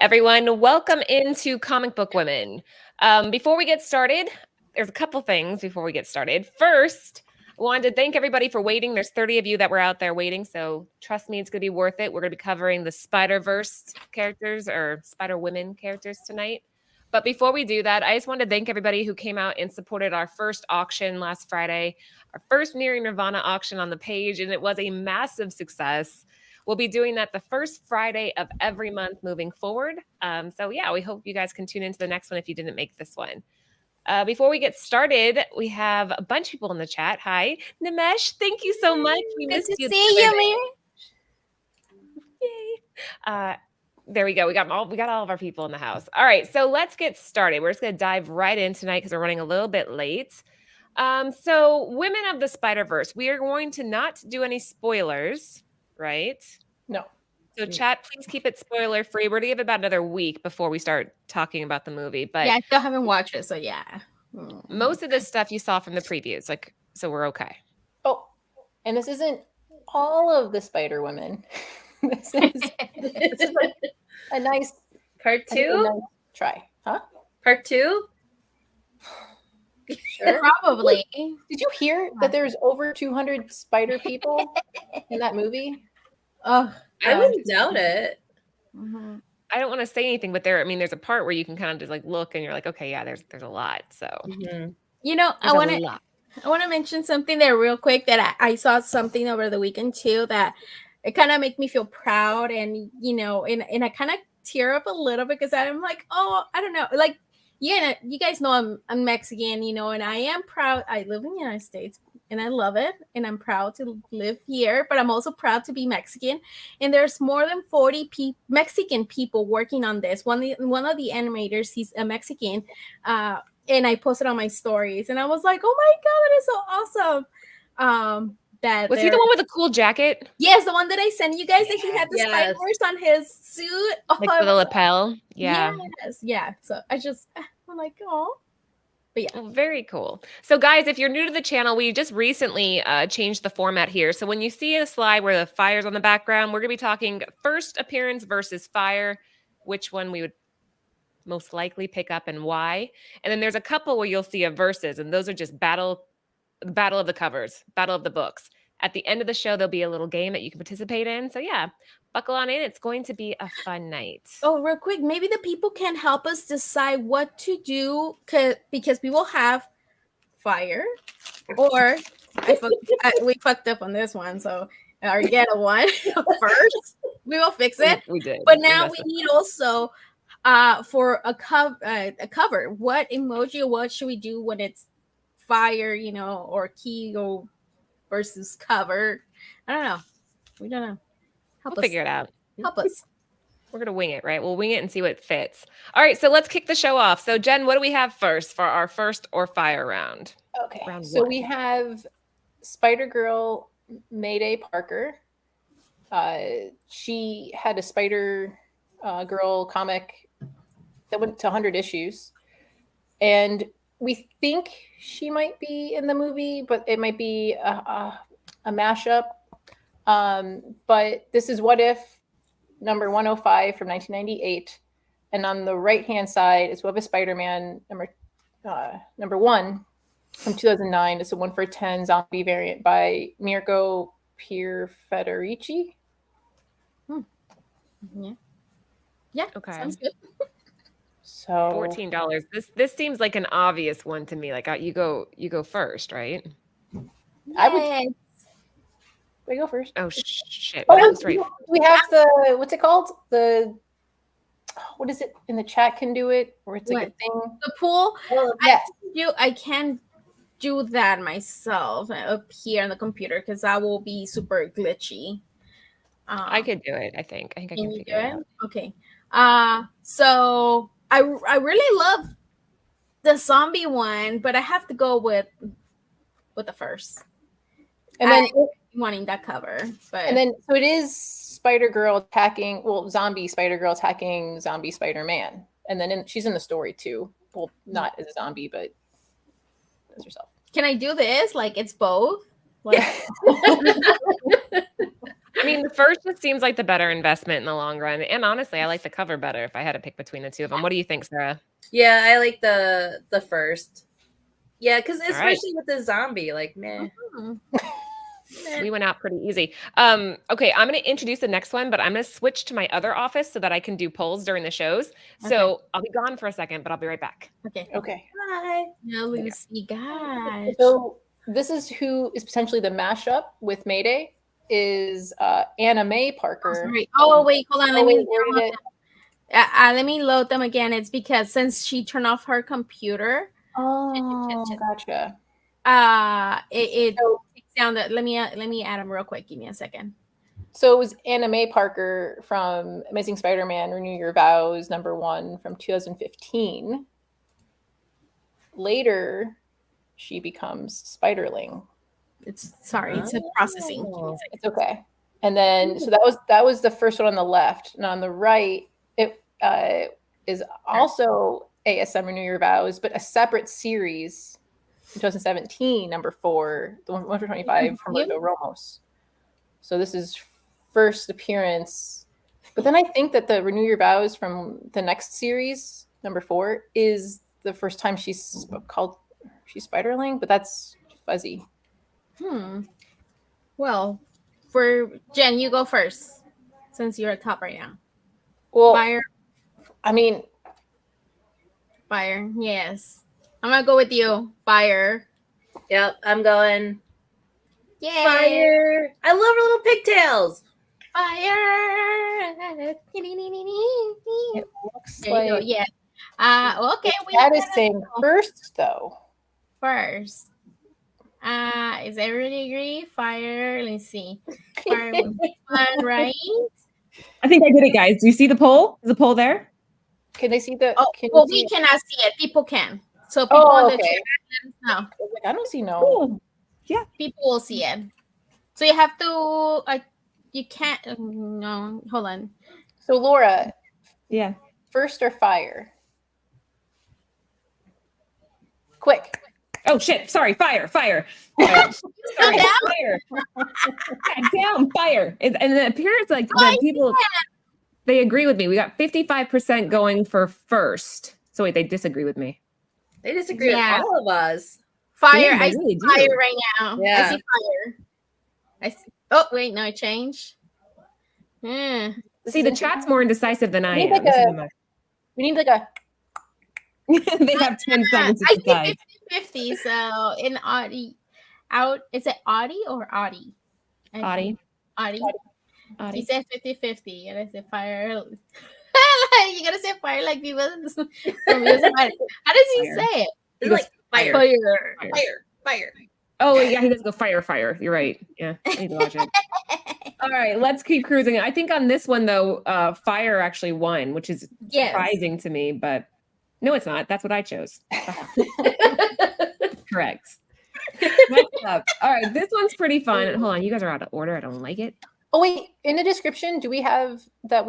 everyone. Welcome into Comic Book Women. Before we get started, there's a couple things before we get started. First, I wanted to thank everybody for waiting. There's 30 of you that were out there waiting, so trust me, it's going to be worth it. We're going to be covering the Spider-Verse characters or Spider-Women characters tonight. But before we do that, I just wanted to thank everybody who came out and supported our first auction last Friday, our first Nearing Nirvana auction on the page, and it was a massive success. We'll be doing that the first Friday of every month moving forward. So yeah, we hope you guys can tune into the next one if you didn't make this one. Before we get started, we have a bunch of people in the chat. Hi, Nimesh. Thank you so much. We Good missed to you. see you, Mary. Yay. There we go. We got all of our people in the house. All right, so let's get started. We're just going to dive right in tonight because we're running a little bit late. So Women of the Spider-Verse, we are going to not do any spoilers. Right? No. So chat, please keep it spoiler free. We're gonna give about another week before we start talking about the movie. But yeah, I still haven't watched it, so yeah. Most of this stuff you saw from the previews, so we're okay. Oh, and this isn't all of the Spider Women. this is like a nice part 2. Nice try, huh? Part 2. Sure. Probably. Did you hear that there's over 200 spider people in that movie? Oh, I wouldn't doubt it. Mm-hmm. I don't want to say anything, but there's a part where you can kind of just like look and you're like, okay, yeah, there's a lot. So you know, I want to mention something there real quick that I saw something over the weekend too that it kind of made me feel proud, and you know, and I kind of tear up a little bit because I'm like, oh, I don't know, like. Yeah, you guys know I'm Mexican, you know, and I am proud. I live in the United States and I love it. And I'm proud to live here, but I'm also proud to be Mexican. And there's more than 40 Mexican people working on this. One of the animators, he's a Mexican. And I posted on my stories and I was like, oh my God, that is so awesome. Was he the one with the cool jacket? Yes, the one that I sent you guys that he had the spiders on his suit. Like the lapel. Yeah. Yes, yeah. So I'm like, oh. But yeah. Very cool. So guys, if you're new to the channel, we just recently changed the format here. So when you see a slide where the fire's on the background, we're going to be talking first appearance versus fire, which one we would most likely pick up and why. And then there's a couple where you'll see a versus, and those are just battle of the covers, battle of the books. At the end of the show, there'll be a little game that you can participate in. So yeah, buckle on in. It's going to be a fun night. Oh, real quick, maybe the people can help us decide what to do because we will have fire, or we fucked up on this one. So or get a one first. We will fix it. We did. But now we need also for a cover. What emoji or what should we do when it's fire, you know, or key versus cover? I don't know. We don't know. We'll figure it out. Help us. We're going to wing it, right? We'll wing it and see what fits. All right, so let's kick the show off. So Jen, what do we have first for our first or fire round? Okay, so we have Spider-Girl Mayday Parker. She had a Spider Girl comic that went to 100 issues. And we think she might be in the movie, but it might be a mashup. But this is What If, number 105 from 1998. And on the right-hand side is Web of Spider-Man, number 1 from 2009. It's a 1 for 10 zombie variant by Mirko Pierfederici. Yeah. Okay. Sounds good. So $14. This seems like an obvious one to me. Like you go first, right? I would. We go first. Oh shit! Oh, right. We have the what's it called? What is it in the chat? Can do it, or it's like a thing. The pool. Yes. I can do that myself up here on the computer because that will be super glitchy. I could do it. I think I can figure it out. Okay. So I really love the zombie one, but I have to go with the first. And then wanting that cover, but and then so it is Spider-Girl attacking. Well, zombie Spider-Girl attacking zombie Spider-Man, and then she's in the story too. Well, not as a zombie, but as herself. Can I do this? Like it's both. Like, I mean, the first just seems like the better investment in the long run. And honestly, I like the cover better if I had to pick between the two of them. What do you think, Sarah? Yeah, I like the first. Yeah, because All right. especially with the zombie, like, meh. Mhm. We went out pretty easy. Okay, I'm going to introduce the next one, but I'm going to switch to my other office so that I can do polls during the shows. So I'll be gone for a second, but I'll be right back. Okay. Okay. Bye. Now Lucy, gosh. So this is who is potentially the mashup with Mayday is Anna Mae Parker. Sorry. Oh wait, hold on. Oh, Let me wait, where did it- let me load them again. It's because since she turned off her computer, Oh, gotcha. it So- takes down the. Let me add them real quick. Give me a second. So it was Anna Mae Parker from Amazing Spider-Man: Renew Your Vows #1 from 2015. Later, she becomes Spiderling. It's a processing. Give me a second. It's okay. And then so that was the first one on the left, and on the right it is also ASM Renew Your Vows, but a separate series, 2017 #4, the one for 25 from Roberto Ramos. So this is first appearance, but then I think that the Renew Your Vows from the next series #4 is the first time she's Spiderling, but that's fuzzy. Well, for Jen, you go first, since you're at top right now. Well, Fire. I mean, Fire. Yes. I'm gonna go with you. Fire. Yep, I'm going Yeah. fire. I love her little pigtails. Fire. it looks There you go. like Yeah. Okay. that is saying first though. First. Is everybody agree? Fire. Let's see. Fire was one, right? I think I did it, guys. Do you see the poll? Is the poll there? Can they see the? Oh, can well, you see we cannot see it. People can. So people on the okay. chat, no, I don't see no. Oh, people will see it. So you have to. You can't. No, hold on. So Laura, yeah. first or fire? Quick. Oh shit! Sorry, fire. Sorry, down? fire. God damn, fire. And it appears like the people they agree with me. We got 55% going for first. So wait, they disagree with me. They disagree Yeah. with all of us. Fire. Damn, they I really see do. fire right now. I Yeah. see fire. I see. Oh wait, no, it changed. Hmm. This See, is the interesting. chat's more indecisive than I We need am. like We need like a. They have 10 seconds to I decide. see 50-50. So in Audi, is it Audi or Audi? Audi. Audi. He Audi. said 50-50, and I said fire. You gotta say fire like people. How does he Fire. say it? It's goes, like fire, Fire. fire. Oh yeah, he does go fire. You're right. Yeah, I need to watch it. All right, let's keep cruising. I think on this one though, fire actually won, which is Yes. surprising to me, but no, it's not. That's what I chose. Correct. Next up. All right, this one's pretty fun. Hold on, you guys are out of order. I don't like it. Oh wait, in the description, do we have a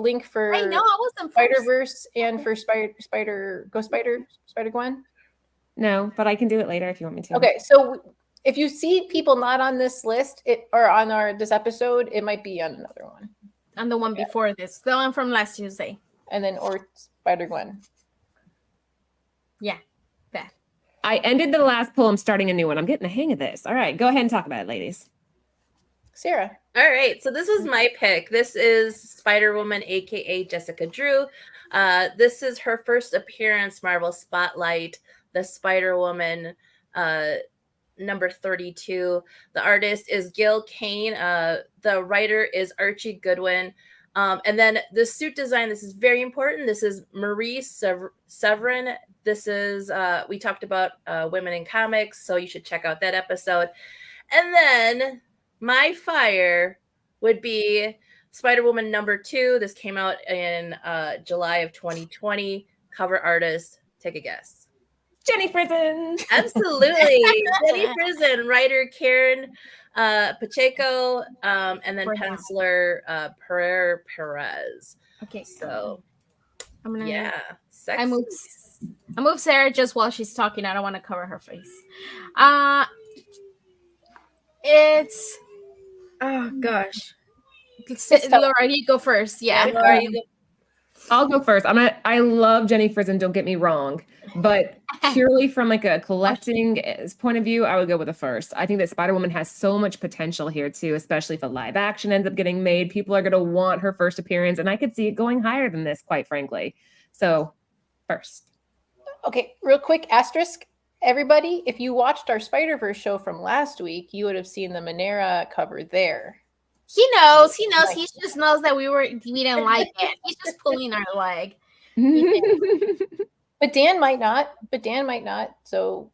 link for I know I wasn't Spider first. Verse and for Spider Gwen? No, but I can do it later if you want me to. Okay, so if you see people not on this list, or on this episode, it might be on another one, On the one before this, the one from last Tuesday. and then or Spider Gwen. Yeah, that. I ended the last poll. I'm starting a new one. I'm getting the hang of this. All right, go ahead and talk about it, ladies. Sarah. All right, so this was my pick. This is Spider-Woman, aka Jessica Drew. This is her first appearance, Marvel Spotlight, the Spider-Woman, number 32. The artist is Gil Kane. The writer is Archie Goodwin. And then the suit design, this is very important. This is Marie Severin. This is, we talked about women in comics, so you should check out that episode. And then my fire would be Spider-Woman number 2. This came out in July of 2020. Cover artist, take a guess. Jenny Prison. Absolutely. Jenny Prison, writer Karen Pacheco, and then penciler Pereira Perez. Okay, So, I'm gonna. yeah. I move Sarah just while she's talking. I don't want to cover her face. It's oh gosh. Laura, you go first. Yeah. Laura, you go. I'll go first. I love Jenny Frison, don't get me wrong, but purely from like a collecting point of view, I would go with the first. I think that Spider-Woman has so much potential here too, especially if a live action ends up getting made. People are going to want her first appearance, and I could see it going higher than this, quite frankly. So, first. Okay, real quick asterisk. Everybody, if you watched our Spider-Verse show from last week, you would have seen the Manera cover there. He knows. He just knows that we didn't like it. He's just pulling our leg. But Dan might not. So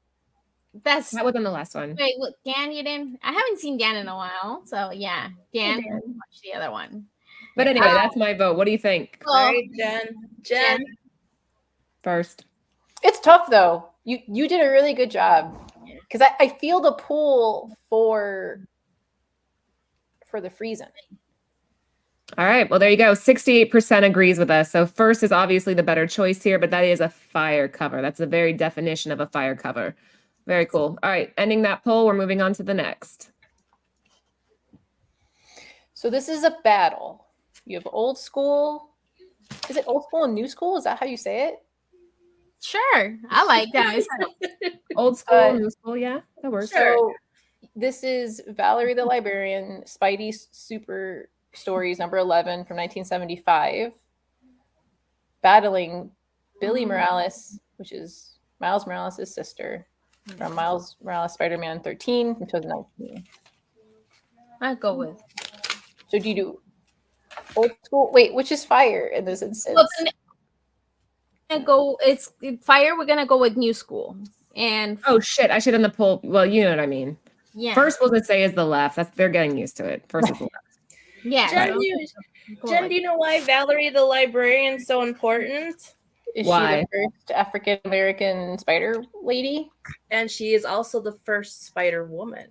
that was on the last one. Wait, look, Dan, you didn't? I haven't seen Dan in a while. So yeah, Dan, watch the other one. But anyway, that's my vote. What do you think? All right, Jen. First. It's tough though. You did a really good job. Because I feel the pull for the Friesen. All right. Well, there you go. 68% agrees with us. So first is obviously the better choice here, but that is a fire cover. That's the very definition of a fire cover. Very cool. All right. Ending that poll, we're moving on to the next. So this is a battle. You have old school. Is it old school and new school? Is that how you say it? Sure. I like that. Old school, new school. Yeah, that works. So this is Valerie the Librarian, Spidey's Super Stories number 11 from 1975, battling Billy Morales, which is Miles Morales' sister, from Miles Morales Spider-Man 13 from 2019. I'll go with. So do you do old school? Wait, which is fire in this instance? It's fire. We're gonna go with new school. And oh shit, I should end the poll. Well, you know what I mean. Yeah. First, we'll just say is the left. They're getting used to it. First is the left. Yeah. Jen, do you know why Valerie the Librarian is so important? Is why? she the first African American spider lady? And she is also the first Spider Woman.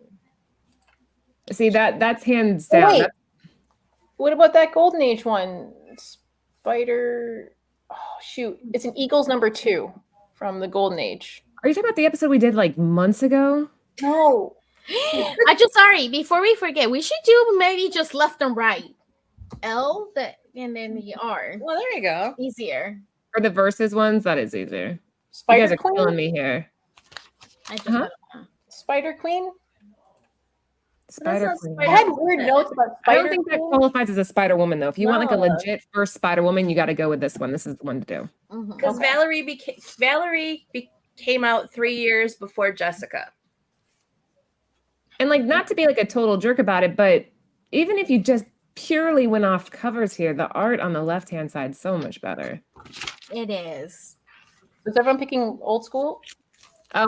See, that's hands down. Wait. What about that Golden Age one? Spider. Oh shoot! It's an Eagles number 2 from the Golden Age. Are you talking about the episode we did like months ago? No. Sorry. Before we forget, we should do maybe just left and right. L and then the R. Well, there you go. Easier. For the versus ones, that is easier. Spider you guys are Queen? killing me here. Spider Queen? Spider Queen. I had weird notes about Spider I don't think that qualifies as a Spider Woman though. If you want like a legit first Spider Woman, you got to go with this one. This is the one to do. Because Valerie came out 3 years before Jessica. And like, not to be like a total jerk about it, but even if you just purely went off covers here, the art on the left-hand side is so much better. It is. Is everyone picking old school?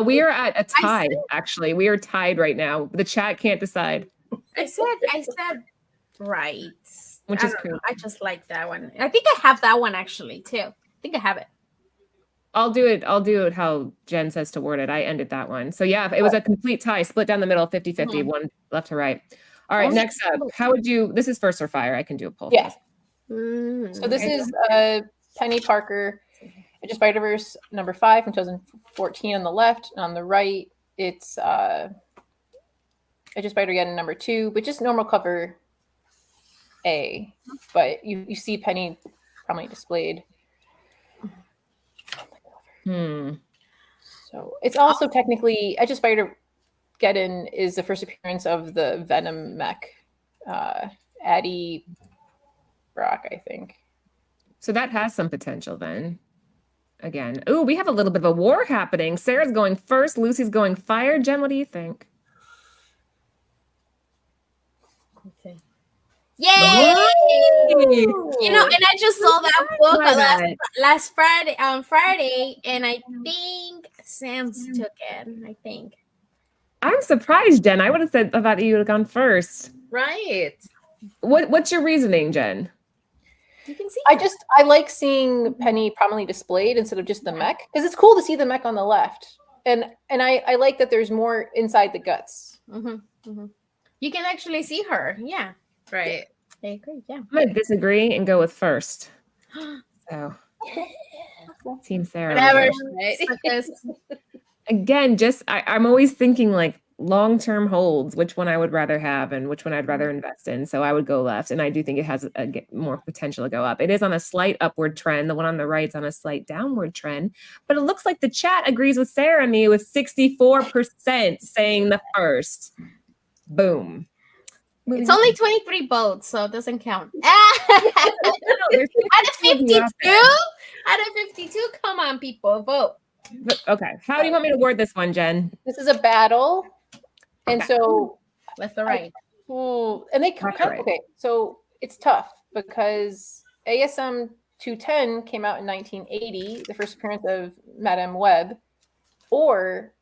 We are at a tie, actually. We are tied right now. The chat can't decide. I said right. Which is cool. I just like that one. I think I have that one actually too. I think I have it. I'll do it how Jen says to word it. I ended that one. So yeah, it was a complete tie, split down the middle, 50-50, one left to right. All right, next up. How would you, this is first or fire. I can do a poll. Yeah. So this is Penny Parker, Into Spider-Verse number 5 from 2014 on the left. And on the right, it's Into Spider-Again number 2, but just normal cover A. But you see Penny prominently displayed. So it's also technically Edge of Spider-Geddon is the first appearance of the Venom mech, Addie Brock, I think. So that has some potential then. Again, oh, we have a little bit of a war happening. Sarah's going first. Lucy's going fire. Jen, what do you think? Okay. Yay! You know, and I just saw that book last Friday, and I think Sam's took it. I think. I'm surprised, Jen. I would have said about you would have gone first. Right. What's your reasoning, Jen? You can see. I like seeing Penny prominently displayed instead of just the mech, because it's cool to see the mech on the left, and I like that there's more inside the guts. You can actually see her. Yeah. Right. I agree. Yeah. I'm gonna disagree and go with first. So, Team Sarah. Whatever. Right. Again, just I'm always thinking like long-term holds, which one I would rather have and which one I'd rather invest in. So I would go left. And I do think it has more potential to go up. It is on a slight upward trend. The one on the right is on a slight downward trend. But it looks like the chat agrees with Sarah and me with 64% saying the first. Boom. It's only 23 votes, so it doesn't count. Out of 52? Out of 52? Come on, people, vote. Okay. How do you want me to word this one, Jen? This is a battle. And so left or right. And they come Right. okay. So it's tough because ASM 210 came out in 1980, the first appearance of Madame Web, or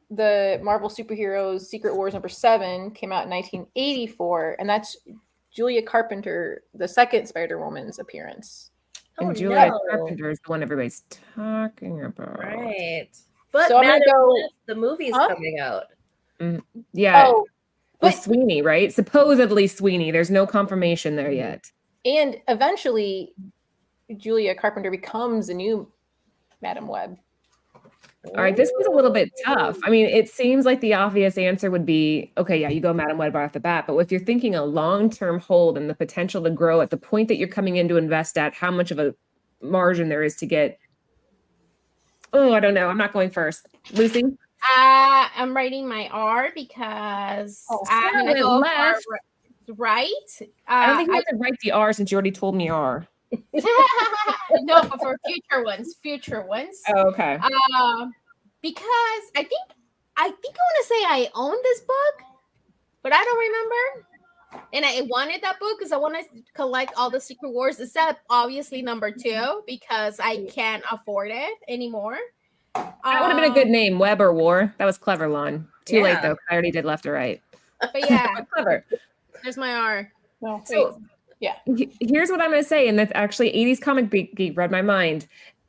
the Marvel Superheroes Secret Wars #7 came out in 1984, and that's Julia Carpenter, the second Spider-Woman's appearance. And Julia Carpenter is the one everybody's talking about. Right. But So I'm gonna go. the movie's coming out. Yeah. Oh, With but Sweeney, right? Supposedly Sweeney. There's no confirmation there yet. and eventually, Julia Carpenter becomes a new Madame Web. All right, this was a little bit tough. I mean, it seems like the obvious answer would be, okay, yeah, you go Madame Web right off the bat. But if you're thinking a long-term hold and the potential to grow at the point that you're coming in to invest at, how much of a margin there is to get? Oh, I don't know. I'm not going first. Lucy? I'm writing my R because I'm going to go left. Right. I don't think you have to write the R since you already told me R. No, but for future ones. Oh, okay. Because I think I want to say I own this book, but I don't remember. And I wanted that book because I want to collect all the Secret Wars, except obviously #2 because I can't afford it anymore. That would have been a good name, Web or War. That was clever, Lon. Too late though. I already did left or right. But yeah, clever. There's my R. No, so yeah. Here's what I'm going to say, and that's actually 80s Comic Geek read my mind.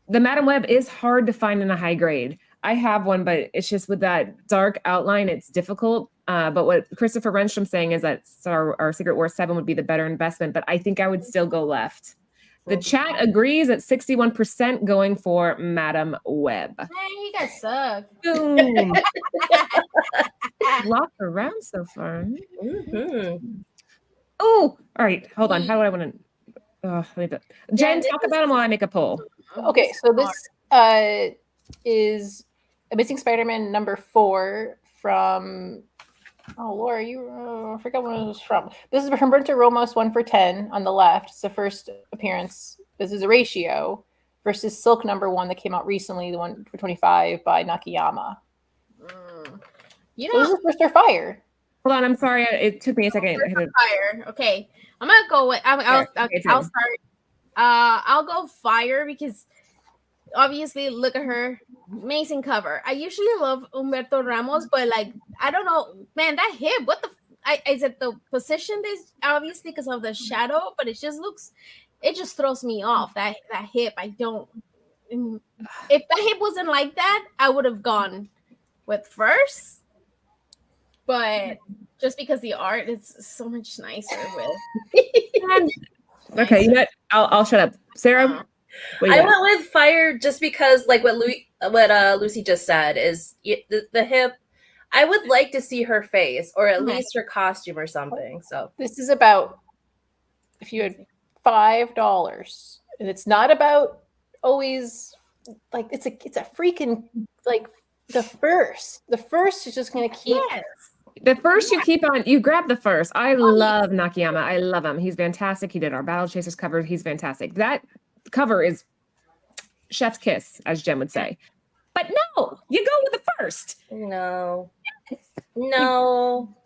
The Madame Web is hard to find in a high grade. I have one, but it's just with that dark outline, it's difficult. But what Christopher Renstrom's saying is that our Secret Wars 7 would be the better investment, but I think I would still go left. The chat agrees at 61% going for Madame Web. Hey, you guys suck. Boom. Lots around so far. Oh, all right. Hold on. How do I want to? Jen, talk about them while I make a poll. Okay, so this is Amazing Spider-Man #4 from. Oh, Laura, I forgot when it was from. This is Humberto Ramos 1 for 10 on the left. It's the first appearance. This is a ratio versus Silk #1 that came out recently, the one for 25 by Nakayama. You So know, this is First or Fire. Hold on, I'm sorry. It took me a second. Fire. Okay, I'm gonna go with. I'll start. I'll go Fire because obviously, look at her amazing cover. I usually love Humberto Ramos, but like I don't know, man, that hip. What the? Is it the position? Is obviously because of the shadow, but it just throws me off. That hip. I don't. If that hip wasn't like that, I would have gone with first. But just because the art is so much nicer with. Okay, you know what? I'll shut up. Sarah? I went with Fire just because, like what Lucy just said, is the hip. I would like to see her face or at least her costume or something. So this is about if you had $5, and it's not about always like it's a freaking like the first. The first is just gonna keep. Yes. The first you grab the first. I love Nakayama. I love him. He's fantastic. He did our Battle Chasers cover. He's fantastic. That cover is chef's kiss, as Jen would say. But no, you go with the first. No.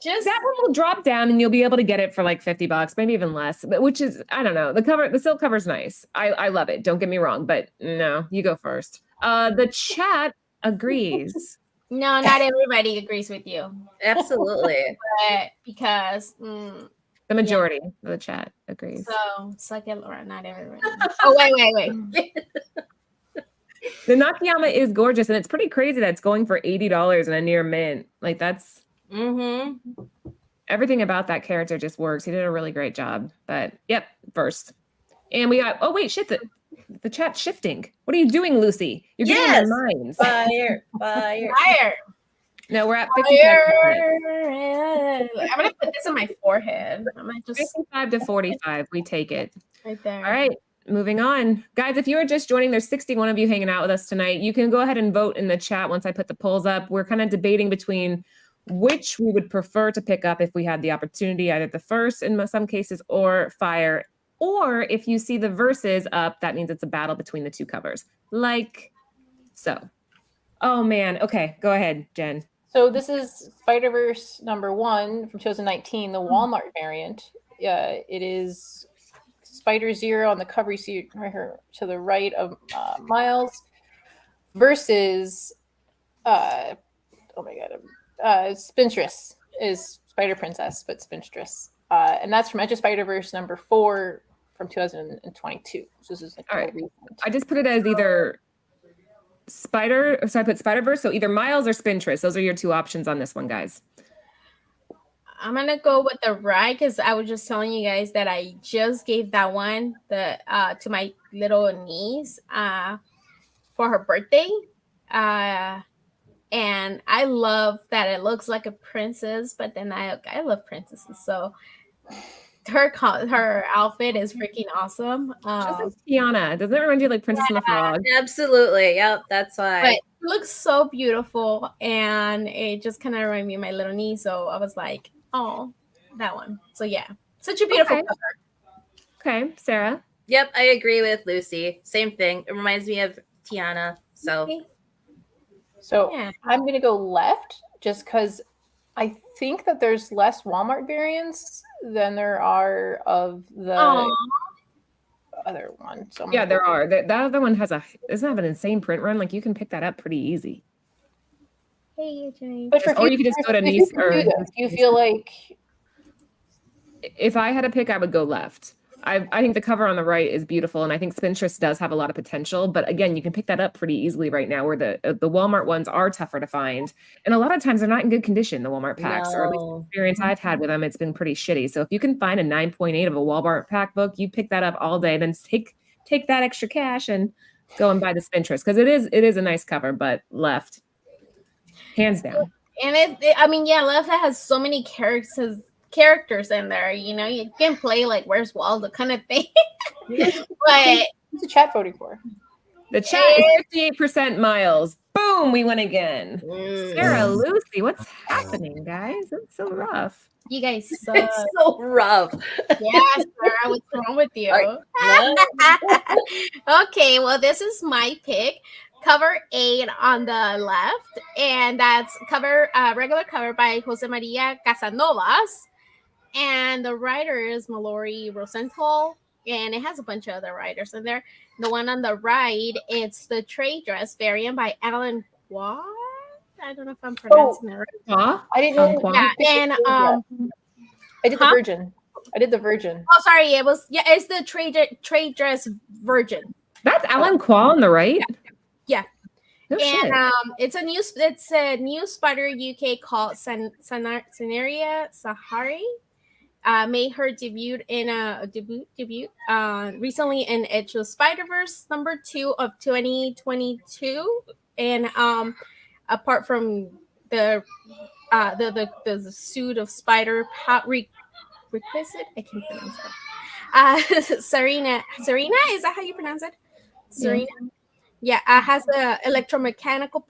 Just that one will drop down and you'll be able to get it for like $50, maybe even less. But which is, I don't know. The silk cover's nice. I love it. Don't get me wrong, but no, you go first. The chat agrees. No, not everybody agrees with you. Absolutely. But because the majority of the chat agrees. So suck it, Laura. Not everybody. Oh, wait. The Nakayama is gorgeous, and it's pretty crazy that it's going for $80 in a near mint. Like that's everything about that character just works. He did a really great job. But yep, first. And we got the chat's shifting. What are you doing, Lucy? You're getting in our minds. Fire. No, we're at 55%. I'm gonna put this on my forehead. I'm gonna just 55 to 45. We take it. right there. All right. Moving on. Guys, if you are just joining, there's 61 of you hanging out with us tonight. You can go ahead and vote in the chat once I put the polls up. We're kind of debating between which we would prefer to pick up if we had the opportunity, either the first in some cases or fire. Or if you see the verses up, that means it's a battle between the two covers. Like so. Oh, man. Okay. Go ahead, Jen. So this is Spider-Verse #1 from 2019, the Walmart variant. It is Spider-Zero on the cover. You see right here to the right of Miles versus Spinstress is Spider-Princess, but Spinstress. And that's from Edge of Spider-Verse #4 from 2022. So this is like All right. recent. I just put it as either I put Spider-Verse, so either Miles or Spinstress. Those are your two options on this one, guys. I'm gonna go with the ride because I was just telling you guys that I just gave that one to my little niece for her birthday. And I love that it looks like a princess, but then I love princesses, so her outfit is freaking awesome. Just like Tiana. Doesn't it remind you like Princess and the Frog? Absolutely. Yep, that's why. But it looks so beautiful, and it just kind of reminded me of my little niece. So I was like, oh, that one. So yeah, such a beautiful cover. Okay, Sarah. Yep, I agree with Lucy. Same thing. It reminds me of Tiana. So, Okay. So Yeah. I'm going to go left just because I think that there's less Walmart variants than there are of the other one. So Yeah, there are. That other one doesn't have an insane print run. Like you can pick that up pretty easy. Hey, Jenny. But for Or you could just go to niece or. do you feel like If I had a pick, I would go left. I think the cover on the right is beautiful, and I think Spinstress does have a lot of potential. But again, you can pick that up pretty easily right now, where the Walmart ones are tougher to find, and a lot of times they're not in good condition. The Walmart packs, or at least the experience I've had with them, it's been pretty shitty. So if you can find a 9.8 of a Walmart pack book, you pick that up all day, then take that extra cash and go and buy the Spinstress because it is a nice cover, but left, hands down. And left has so many characters in there. You know, you can play like Where's Waldo kind of thing. But who's the chat voting for? The chat is 58% Miles. Boom, we win again. Sarah, Lucy, what's happening, guys? That's so rough. you guys suck. it's so rough. Yeah, Sarah, what's wrong with you? Okay, well, this is my pick. Cover 8 on the left, and that's regular cover by Jose Maria Casanovas, and the writer is Mallory Rosenthal, and it has a bunch of other writers in there. The one on the right, it's the trade dress variant by Alan Qua. I don't know if I'm pronouncing it right. Huh? I didn't know. Yeah, and I did the Virgin. I did the Virgin. Oh, sorry, it's the trade dress Virgin. That's Alan Quall on the right. Yeah. No shit. And it's a new Spider UK called Scenaria Sahari. Made her debut recently in Edge of Spider-Verse #2 of 2022. And apart from the suit of spider requisite, I can't pronounce that. Serena, is that how you pronounce it? Serena. Yeah, has a electromechanical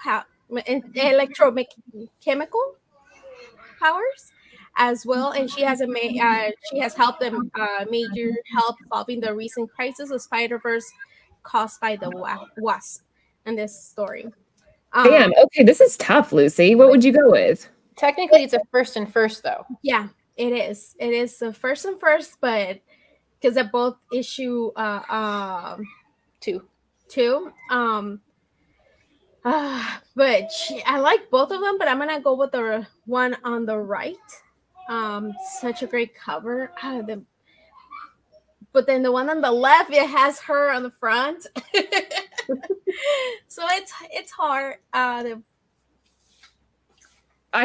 powers as well, and she has helped them major help solving the recent crisis of Spider-Verse caused by the Wasp in this story. Damn. Okay, this is tough, Lucy. What would you go with? Technically, it's a first though. Yeah, it is. It is the first, but because they're both issue 2. But I like both of them, but I'm gonna go with the one on the right. Such a great cover. But then the one on the left, it has her on the front. So it's hard. I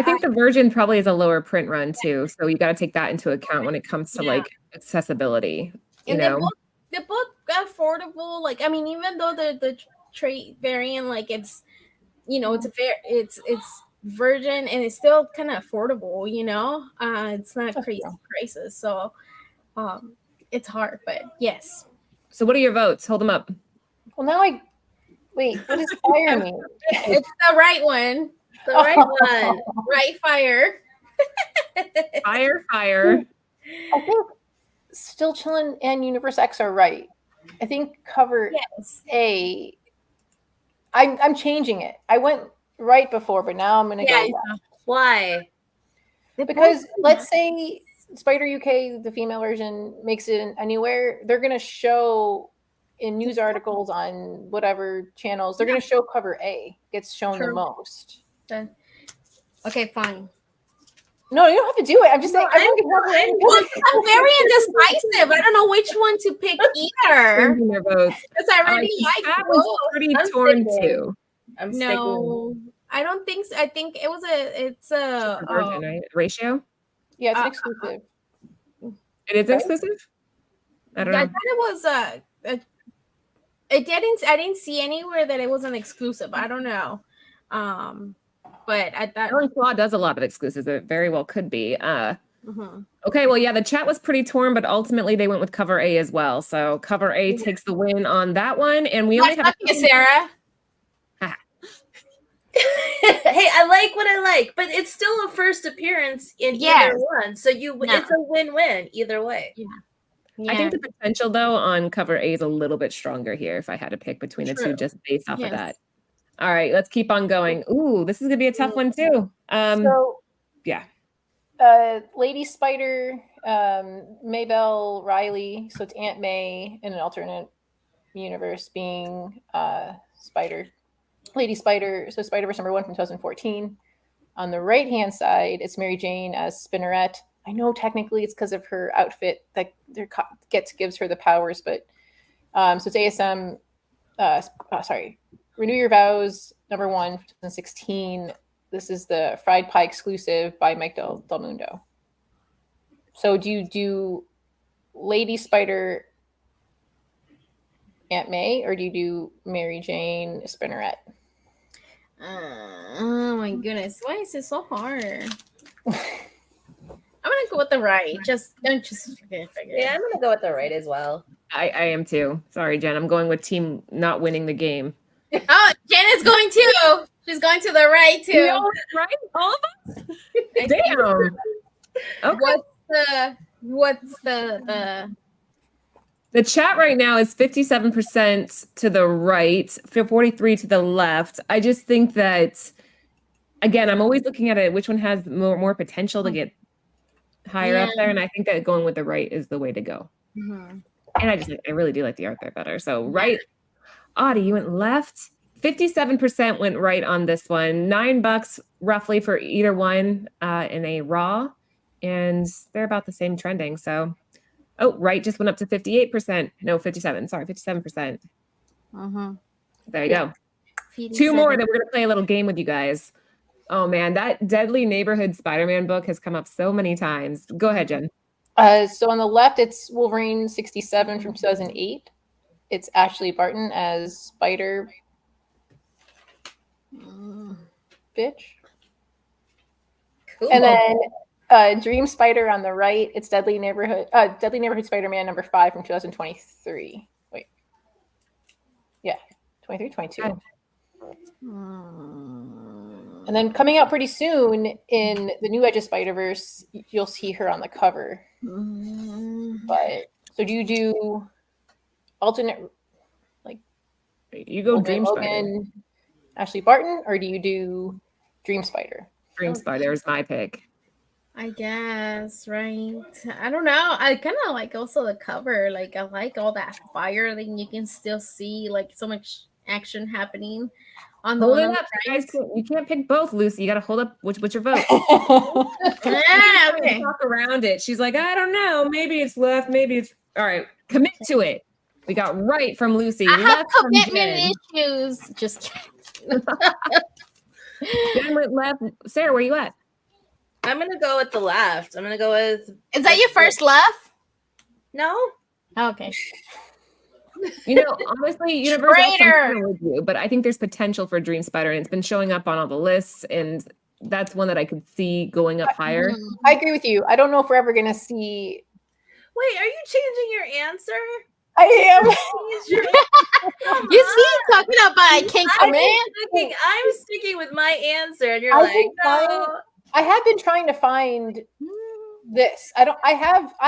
think the Virgin probably is a lower print run too, so you got to take that into account when it comes to like accessibility. You know, they're both affordable. Like, I mean, even though the trade variant, like it's, you know, it's virgin, and it's still kind of affordable. It's not That's crazy true. prices, so it's hard. But yes, So what are your votes? Hold them up. Well, now wait. What does fire mean? it's the right one, The right one. right fire. Fire. I think Still Chillin' and Universe X are right. I think cover Yes. A. I'm changing it. I went right before, but now I'm gonna go left. Why? Because let's say Spider UK, the female version, makes it anywhere, they're gonna show in news articles on whatever channels, they're gonna show cover A gets shown the True. most. Okay, fine. No, you don't have to do it. I'm just saying. I'm very indecisive. I don't know which one to pick either. Changing their votes. Because I really That like was both. pretty I'm torn sticking. too. I'm sticking. No, I don't think so. I think it's a Virgin, right? Ratio? Yeah, it's an exclusive. It is exclusive? I don't I know. thought it was I didn't see anywhere that it was an exclusive. I don't know. But I thought Ellen Claw does a lot of exclusives. It very well could be. mhm. Okay, well, yeah, the chat was pretty torn, but ultimately they went with cover A as well. So cover A takes the win on that one. And we only have Sarah. Hey, I like what I like, but it's still a first appearance in Yes. either one. So it's a win-win either way. Yeah. I think the potential though on cover A is a little bit stronger here if I had to pick between the two True. just based off of Yes. that. All right, let's keep on going. Ooh, this is gonna be a tough one too. So yeah. Lady Spider, Maybelle Riley, so it's Aunt May in an alternate universe being Spider. Lady Spider, so Spider-Verse #1 from 2014. On the right-hand side, it's Mary Jane as Spinnerette. I know technically it's because of her outfit that gives her the powers, but so it's ASM, Renew Your Vows, #1, 2016. This is the Fried Pie exclusive by Mike Del Mundo. So do you do Lady Spider, Aunt May, or do you do Mary Jane, Spinnerette? Oh my goodness. Why is it so hard? I'm gonna go with the right. Don't forget. Yeah, I'm gonna go with the right as well. I am too. Sorry, Jen. I'm going with team not winning the game. Oh, Jen is going too. She's going to the right too. You know, right? All of us? Damn. Okay. What's the The chat right now is 57% to the right, 43 to the left. I just think that, again, I'm always looking at it, which one has more potential to get higher up there. And I think that going with the right is the way to go. Mhm. And I really do like the art there better. So right, Audie, you went left. 57% went right on this one. $9 roughly for either one in a raw. And they're about the same trending. So, right just went up to 58%. No, 57. Sorry, 57%. There you go. 2 more that we're going to play a little game with you guys. Oh, man, that Deadly Neighborhood Spider-Man book has come up so many times. Go ahead, Jen. So on the left, it's Wolverine 67 from 2008. It's Ashley Barton as Spider Bitch. Cool. And then Dream Spider on the right, it's Deadly Neighborhood Spider-Man #5 from 2023. Wait. Yeah, 23, 22. And then coming out pretty soon in the new Edge of Spider-Verse, you'll see her on the cover. But so do you do alternate, like You go Dream Spider. Logan, Ashley Barton, or do you do Dream Spider? Dream Spider is my pick. I guess, right? I don't know. I kind of like also the cover. Like I like all that fire. Like you can still see like so much action happening on the Hold one it on up. the You guys you can't pick both, Lucy. You got to hold up which your vote. Yeah, okay. Talk around it. She's like, I don't know. Maybe it's left. Maybe it's all right. Commit to it. We got right from Lucy. I have left from commitment Jen. issues. Just kidding. Jen went left. Sarah, where you at? I'm gonna go with the left. I'm gonna go with. Is that your first left? No. Okay. You know, honestly, Universal Traitor. with you, but I think there's potential for Dream Spider, and it's been showing up on all the lists. And that's one that I could see going up higher. I agree with you. I don't know if we're ever going to see. Wait, are you changing your answer? I am. You see, talking about I can't come in. I'm sticking with my answer, and you're I like, think no. I have been trying to find this. I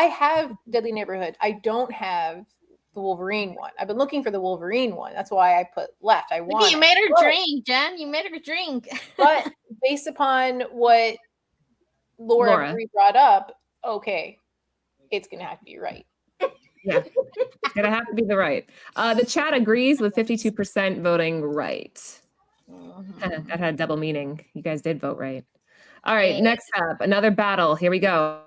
have Deadly Neighborhood. I don't have the Wolverine one. I've been looking for the Wolverine one. That's why I put left. I want. You made her drink, Jen. You made her drink. But based upon what Laura Bree brought up, okay, it's gonna have to be right. Yeah, it's gonna have to be the right. The chat agrees with 52% voting right. That had a double meaning. You guys did vote right. All right, next up, another battle. Here we go.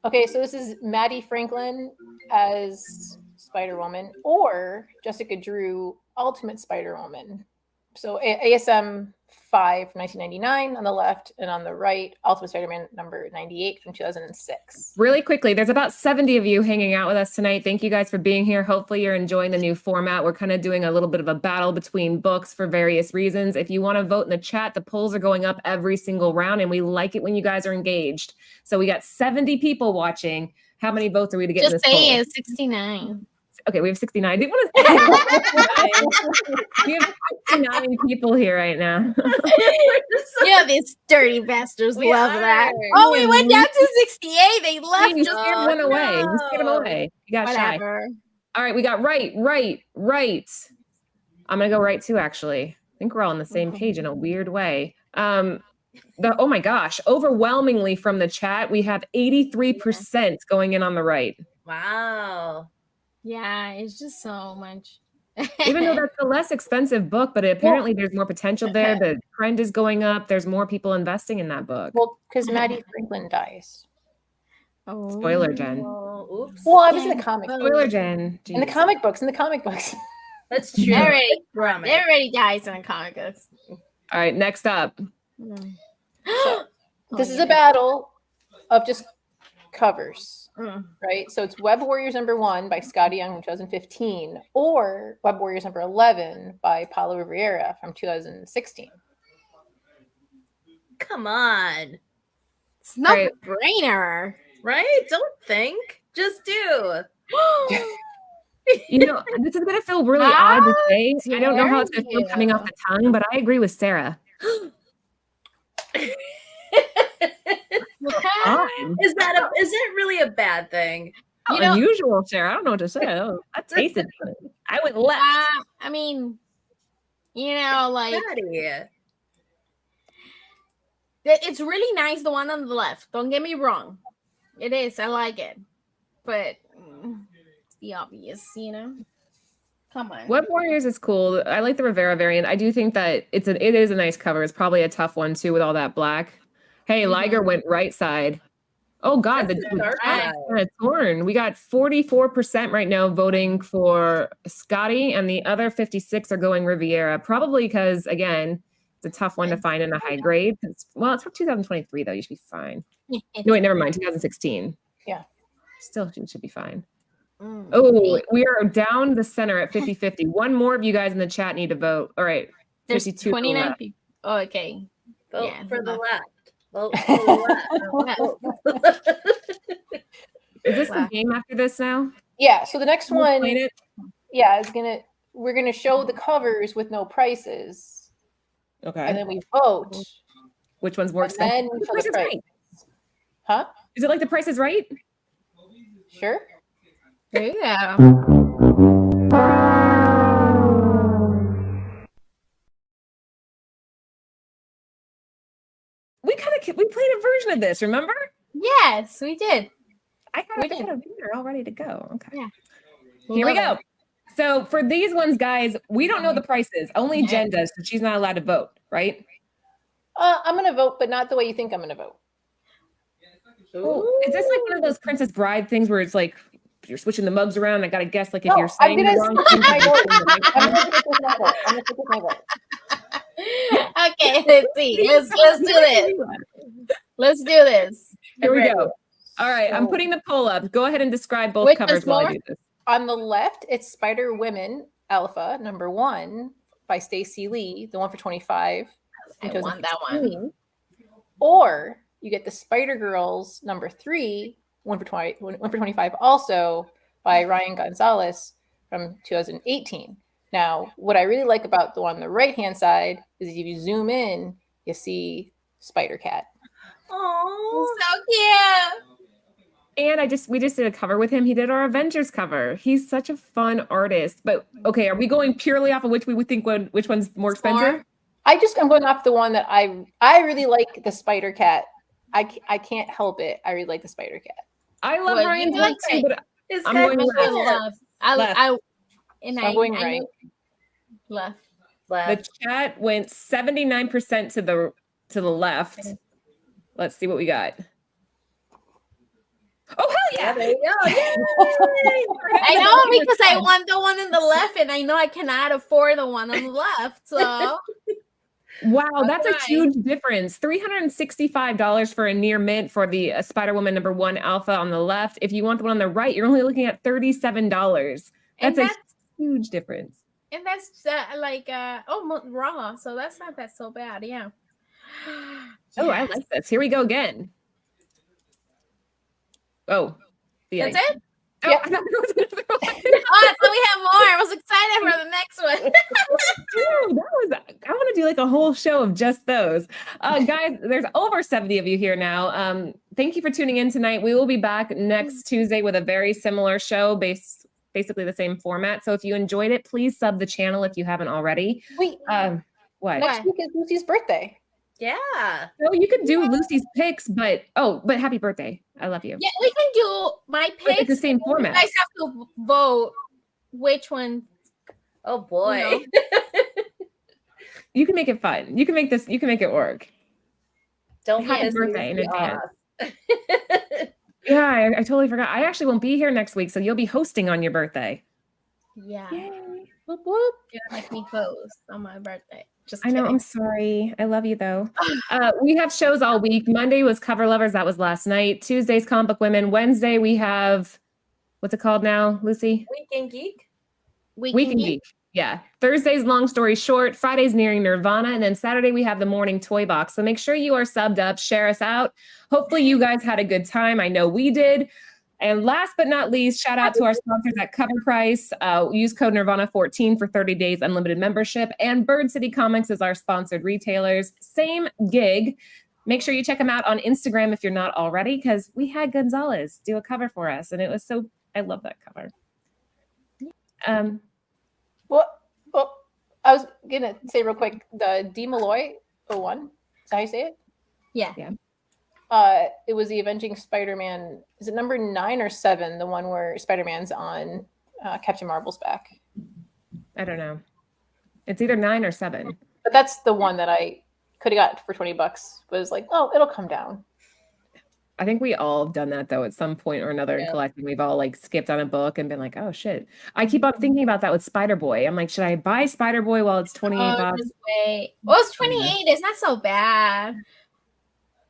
Okay, so this is Maddie Franklin as Spider-Woman or Jessica Drew Ultimate Spider-Woman. So ASM 5 from 1999 on the left, and on the right, Ultimate Spider-Man number 98 from 2006. Really quickly, there's about 70 of you hanging out with us tonight. Thank you guys for being here. Hopefully you're enjoying the new format. We're kind of doing a little bit of a battle between books for various reasons. If you want to vote in the chat, the polls are going up every single round, and we like it when you guys are engaged. So we got 70 people watching. How many votes are we to get in this poll? Just say it's 69. Okay, we have 69. Do you want to say we have 69 people here right now. These dirty bastards We love are. that. Oh, we went down to 68. They left. You scared one away. You scared them no. away. You got shy. Whatever. All right, we got right. I'm gonna go right too, actually. I think we're all on the same page in a weird way. Oh my gosh, overwhelmingly from the chat, we have 83% going in on the right. Wow. Yeah, it's just so much. Even though that's a less expensive book, but apparently there's more potential there. The trend is going up. There's more people investing in that book. Well, because Maddie Franklin dies. Spoiler, Jen. Oh, oops. Well, I was in the comic. Spoiler, Jen. In the comic books. That's true. Everybody dies in the comic books. All right, next up. So, this is a battle of just covers. Right, so it's Web Warriors number 1 by Scotty Young from 2015, or Web Warriors number 11 by Paulo Rivera from 2016. Come on. It's no brainer, right? Don't think, just do. You know, this is gonna feel really odd to say. I don't know how it's gonna feel coming off the tongue, but I agree with Sarah. Is that really a bad thing? Unusual, Sarah. I don't know what to say. I tasted it. I went left. I mean, like Maddie. it's really nice, the one on the left. Don't get me wrong. It is. I like it. But it's the obvious, Come on. Web Warriors is cool. I like the Rivera variant. I do think that it is a nice cover. It's probably a tough one too with all that black. Hey, Liger went right side. Oh God, the kind of torn. We got 44% right now voting for Scotty, and the other 56 are going Riviera. Probably because, again, it's a tough one to find in a high grade. It's for 2023 though. You should be fine. No, wait, never mind. 2016. Yeah, still should be fine. Oh, we are down the center at 50-50. One more of you guys in the chat need to vote. All right, there's 29 people. Oh, okay. Vote for the left. Vote for the left. Is this the game after this now? Yeah. So the next one, we're gonna show the covers with no prices. Okay. And then we vote. Which one's more expensive? The Price is Right. Huh? Is it like The Price is Right? Sure. Yeah. We played a version of this, remember? Yes, we did. I got a beer all ready to go. Okay. Yeah. Here we go. So for these ones, guys, we don't know the prices. Only Jen does, so she's not allowed to vote, right? I'm gonna vote, but not the way you think I'm gonna vote. Ooh. Is this like one of those Princess Bride things where it's like you're switching the mugs around? I gotta guess like if you're saying the wrong thing. I'm gonna stick with my vote. Okay, let's see. Let's do this. Let's do this. Here we go. All right, I'm putting the poll up. Go ahead and describe both covers while I do this. On the left, it's Spider Women Alpha number 1 by Stacey Lee, the one for 25. I want that one. Or you get the Spider-Girls #3, 1 for 25, also by Ryan Gonzalez from 2018. Now, what I really like about the one on the right-hand side is if you zoom in, you see Spider-Cat. Oh, So cute. And we just did a cover with him. He did our Avengers cover. He's such a fun artist. But okay, are we going purely off of which we would think which one's more expensive? I'm going off the one that I really like, the Spider-Cat. I can't help it. I really like the Spider-Cat. I love Well, Ryan's you one like too, but it's I'm kind going of left. Left. I'm going right. Left. The chat went 79% to the left. Let's see what we got. Oh, hell yeah! There you go. Yay! I know, because I want the one on the left, and I know I cannot afford the one on the left. So Wow, that's a right. huge difference. $365 for a near mint for the Spider-Woman #1 Alpha on the left. If you want the one on the right, you're only looking at $37. That's a huge difference. And that's raw, so that's not that so bad. Yeah. Oh, I like this. Here we go again. Oh, That's it? Oh, Yeah. I thought there was another one. Oh, so we have more. I was excited for the next one. Dude, I want to do like a whole show of just those. Guys, there's over 70 of you here now. Thank you for tuning in tonight. We will be back next Tuesday with a very similar show basically the same format. So if you enjoyed it, please sub the channel if you haven't already. Wait, What? next week is Lucy's birthday. Yeah. No, you could do Lucy's picks, but happy birthday. I love you. Yeah, we can do my But picks. it's the same You format. guys have to vote which one. Oh boy. You can make it fun. You can make it work. Don't Happy miss birthday in Lucy advance. off. Yeah, I totally forgot. I actually won't be here next week, so you'll be hosting on your birthday. Yeah. Yay. Whoop, whoop. You're gonna make me host on my birthday. Just I know. kidding. I'm sorry. I love you though. We have shows all week. Monday was Cover Lovers. That was last night. Tuesday's Comic Book Women. Wednesday we have, what's it called now, Lucy? Weekend Geek. Weekend Geek. Yeah. Thursday's Long Story Short. Friday's Nearing Nirvana. And then Saturday we have the Morning Toy Box. So make sure you are subbed up. Share us out. Hopefully you guys had a good time. I know we did. And last but not least, shout out to our sponsors at Cover Price. Use code Nirvana14 for 30 days unlimited membership. And Bird City Comics is our sponsored retailers. Same gig. Make sure you check them out on Instagram if you're not already, because we had Gonzalez do a cover for us. And it was I love that cover. Well, I was going to say real quick, the D. Malloy 01, is that how you say it? Yeah. It was the Avenging Spider-Man. Is it number 9 or 7? The one where Spider-Man's on Captain Marvel's back. I don't know. It's either 9 or 7. But that's the one that I could have got for $20. But it was like, oh, it'll come down. I think we all have done that though at some point or another in collecting. We've all like skipped on a book and been like, oh shit. I keep on thinking about that with Spider-Boy. I'm like, should I buy Spider-Boy while it's 28 bucks? Well, it's 28. It's not so bad.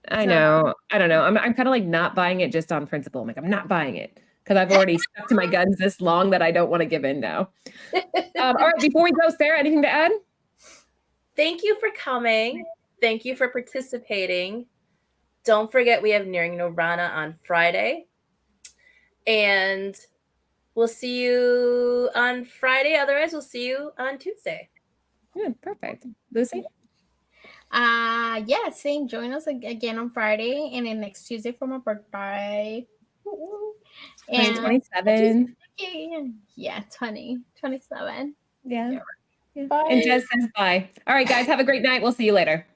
I know. I don't know. I'm kind of like not buying it just on principle. I'm like, I'm not buying it because I've already stuck to my guns this long that I don't want to give in now. All right, before we go, Sarah, anything to add? Thank you for coming. Thank you for participating. Don't forget we have Nearing Nirvana on Friday. And we'll see you on Friday. Otherwise, we'll see you on Tuesday. Yeah, perfect. Lucy? Same. Join us again on Friday and then next Tuesday for my birthday. And 27. Yeah, 27. Yeah. Bye. And Jez says bye. All right, guys, have a great night. We'll see you later.